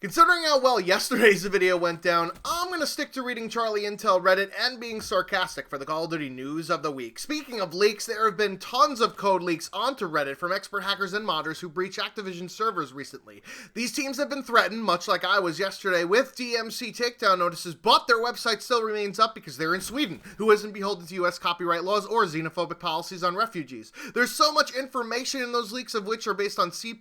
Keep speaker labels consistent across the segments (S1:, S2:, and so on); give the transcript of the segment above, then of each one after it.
S1: Considering how well yesterday's video went down, I'm gonna stick to reading Charlie Intel Reddit and being sarcastic for the Call of Duty news of the week. Speaking of leaks, there have been tons of code leaks onto Reddit from expert hackers and modders who breached Activision servers recently. These teams have been threatened, much like I was yesterday, with DMC takedown notices, but their website still remains up because they're in Sweden, who isn't beholden to US copyright laws or xenophobic policies on refugees. There's so much information in those leaks, of which are based on C++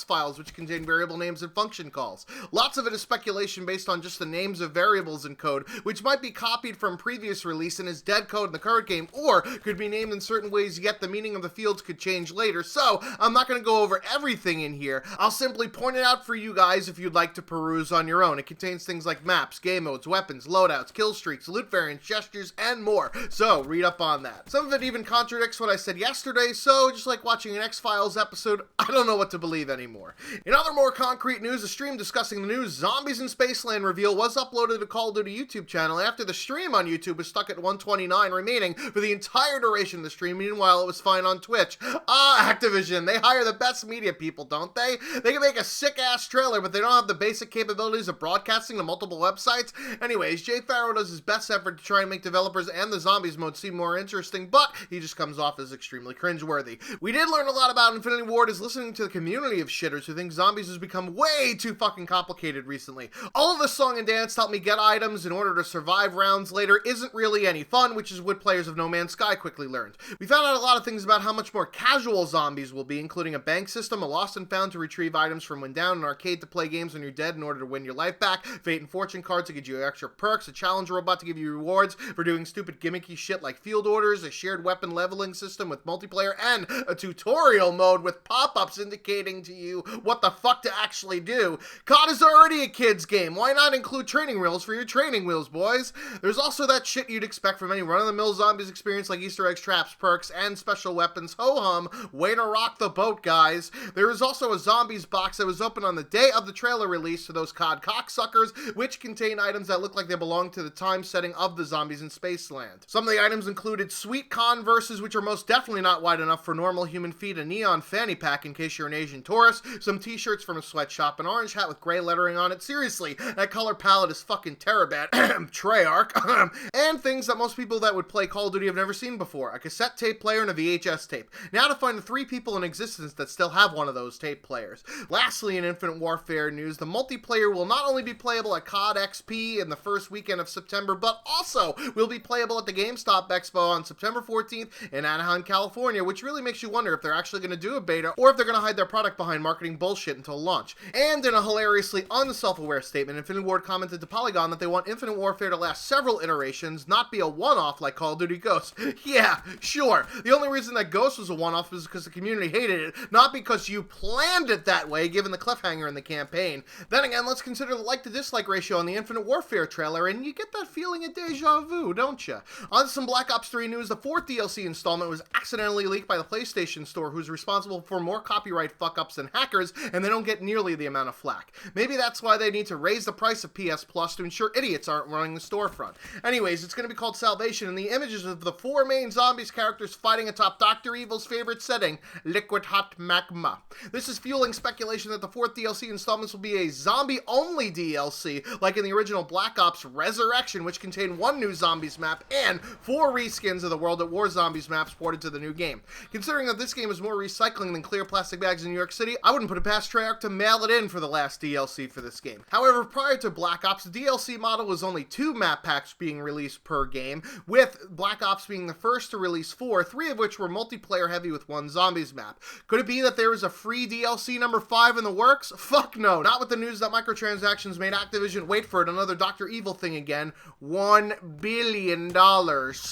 S1: files, which contain variable names and function calls. Lots of it is speculation based on just the names of variables in code, which might be copied from previous release and is dead code in the current game, or could be named in certain ways, yet the meaning of the fields could change later. So I'm not going to go over everything in here. I'll simply point it out for you guys if you'd like to peruse on your own. It contains things like maps, game modes, weapons, loadouts, kill streaks, loot variants, gestures, and more. So read up on that. Some of it even contradicts what I said yesterday, so just like watching an X-Files episode, I don't know what to believe anymore. In other more concrete news, a stream discussing the news Zombies in Spaceland reveal was uploaded to Call of Duty YouTube channel after the stream on YouTube was stuck at 129 remaining for the entire duration of the stream. Meanwhile, it was fine on Twitch. Activision, they hire the best media people, don't they? They can make a sick-ass trailer, but they don't have the basic capabilities of broadcasting to multiple websites. Anyways, Jay Farrow does his best effort to try and make developers and the Zombies mode seem more interesting, but he just comes off as extremely cringeworthy. We did learn a lot about Infinity Ward is listening to the community of shitters who think Zombies has become way too fucking complicated recently. All of the song and dance to help me get items in order to survive rounds later isn't really any fun, which is what players of No Man's Sky quickly learned. We found out a lot of things about how much more casual Zombies will be, including a bank system, a lost and found to retrieve items from when down, an arcade to play games when you're dead in order to win your life back, fate and fortune cards to give you extra perks, a challenge robot to give you rewards for doing stupid gimmicky shit like field orders, a shared weapon leveling system with multiplayer, and a tutorial mode with pop-ups indicating to you what the fuck to actually do. CoD is already a kid's game. Why not include training wheels for your training wheels, boys? There's also that shit you'd expect from any run-of-the-mill Zombies experience like Easter eggs, traps, perks, and special weapons. Ho-hum, way to rock the boat, guys. There is also a Zombies box that was open on the day of the trailer release to those COD cocksuckers, which contain items that look like they belong to the time setting of the Zombies in Spaceland. Some of the items included sweet Converses, which are most definitely not wide enough for normal human feet, a neon fanny pack in case you're an Asian tourist, some t-shirts from a sweatshop, an orange hat with gray lettering on it. Seriously, that color palette is fucking Terabit, Treyarch, and things that most people that would play Call of Duty have never seen before, a cassette tape player and a VHS tape. Now to find the 3 people in existence that still have one of those tape players. Lastly, in Infinite Warfare news, the multiplayer will not only be playable at COD XP in the first weekend of September, but also will be playable at the GameStop Expo on September 14th in Anaheim, California, which really makes you wonder if they're actually going to do a beta or if they're going to hide their product behind marketing bullshit until launch. And in a hilariously unself-aware statement, Infinity Ward commented to Polygon that they want Infinite Warfare to last several iterations, not be a one-off like Call of Duty Ghost. Yeah, sure. The only reason that Ghost was a one-off was because the community hated it, not because you planned it that way, given the cliffhanger in the campaign. Then again, let's consider the like-to-dislike ratio on the Infinite Warfare trailer, and you get that feeling of deja vu, don't you? On some Black Ops 3 news, the 4th DLC installment was accidentally leaked by the PlayStation Store, who's responsible for more copyright fuck-ups than hackers, and they don't get nearly the amount of flack. Maybe that's why they need to raise the price of PS Plus to ensure idiots aren't running the storefront. Anyways, it's going to be called Salvation, and the images of the 4 main Zombies characters fighting atop Dr. Evil's favorite setting, liquid hot magma. This is fueling speculation that the 4th DLC installments will be a zombie-only DLC, like in the original Black Ops Resurrection, which contained 1 new Zombies map and 4 reskins of the World at War Zombies maps ported to the new game. Considering that this game is more recycling than clear plastic bags in New York City, I wouldn't put it past Treyarch to mail it in for the last DLC for this game. However, prior to Black Ops, the DLC model was only 2 map packs being released per game, with Black Ops being the first to release 4, 3 of which were multiplayer heavy with 1 Zombies map. Could it be that there is a free DLC number 5 in the works? Fuck no. Not with the news that microtransactions made Activision wait for it, another Dr. Evil thing again. $1 billion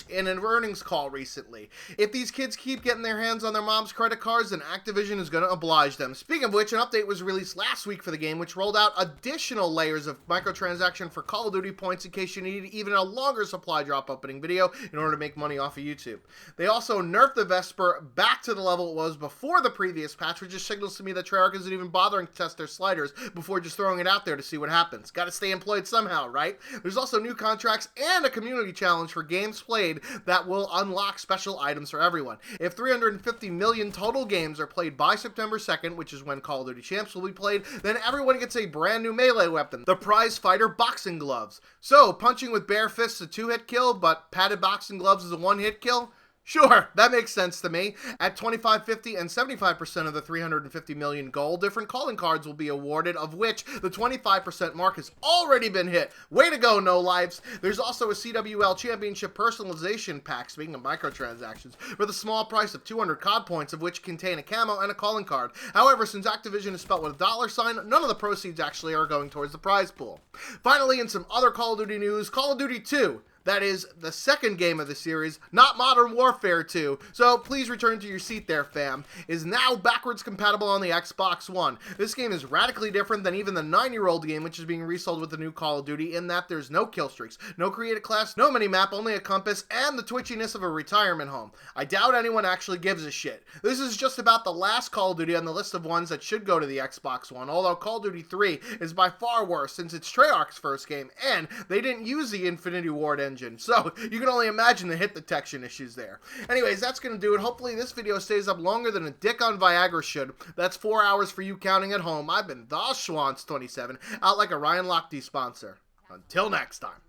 S1: in an earnings call recently. If these kids keep getting their hands on their mom's credit cards, then Activision is going to oblige them. Speaking of which, an update was released last week for the game, which rolled out additional layers of microtransaction for Call of Duty points in case you need even a longer supply drop opening video in order to make money off of YouTube. They also nerfed the Vesper back to the level it was before the previous patch, which just signals to me that Treyarch isn't even bothering to test their sliders before just throwing it out there to see what happens. Gotta stay employed somehow, right? There's also new contracts and a community challenge for games played that will unlock special items for everyone. If 350 million total games are played by September 2nd, which is when Call of Duty Champs will be played, then everyone gets gets a brand new melee weapon, the Prize Fighter Boxing Gloves. So, punching with bare fists is a 2-hit kill, but padded boxing gloves is a 1-hit kill? Sure, that makes sense to me. At 2550 and 75% of the 350 million gold, different calling cards will be awarded, of which the 25% mark has already been hit. Way to go, No Lives. There's also a CWL Championship personalization pack, speaking of microtransactions, for the small price of 200 COD points, of which contain a camo and a calling card. However, since Activision is spelled with a $sign, none of the proceeds actually are going towards the prize pool. Finally, in some other Call of Duty news, Call of Duty 2. That is the second game of the series, not Modern Warfare 2, so please return to your seat there, fam, is now backwards compatible on the Xbox One. This game is radically different than even the 9-year-old game, which is being resold with the new Call of Duty, in that there's no kill streaks, no create class, no minimap, only a compass, and the twitchiness of a retirement home. I doubt anyone actually gives a shit. This is just about the last Call of Duty on the list of ones that should go to the Xbox One, although Call of Duty 3 is by far worse since it's Treyarch's first game, and they didn't use the Infinity Ward engine, so you can only imagine the hit detection issues there. Anyways, that's going to do it. Hopefully this video stays up longer than a dick on Viagra should. That's 4 hours for you counting at home. I've been the Schwantz27, out like a Ryan Lochte sponsor. Until next time.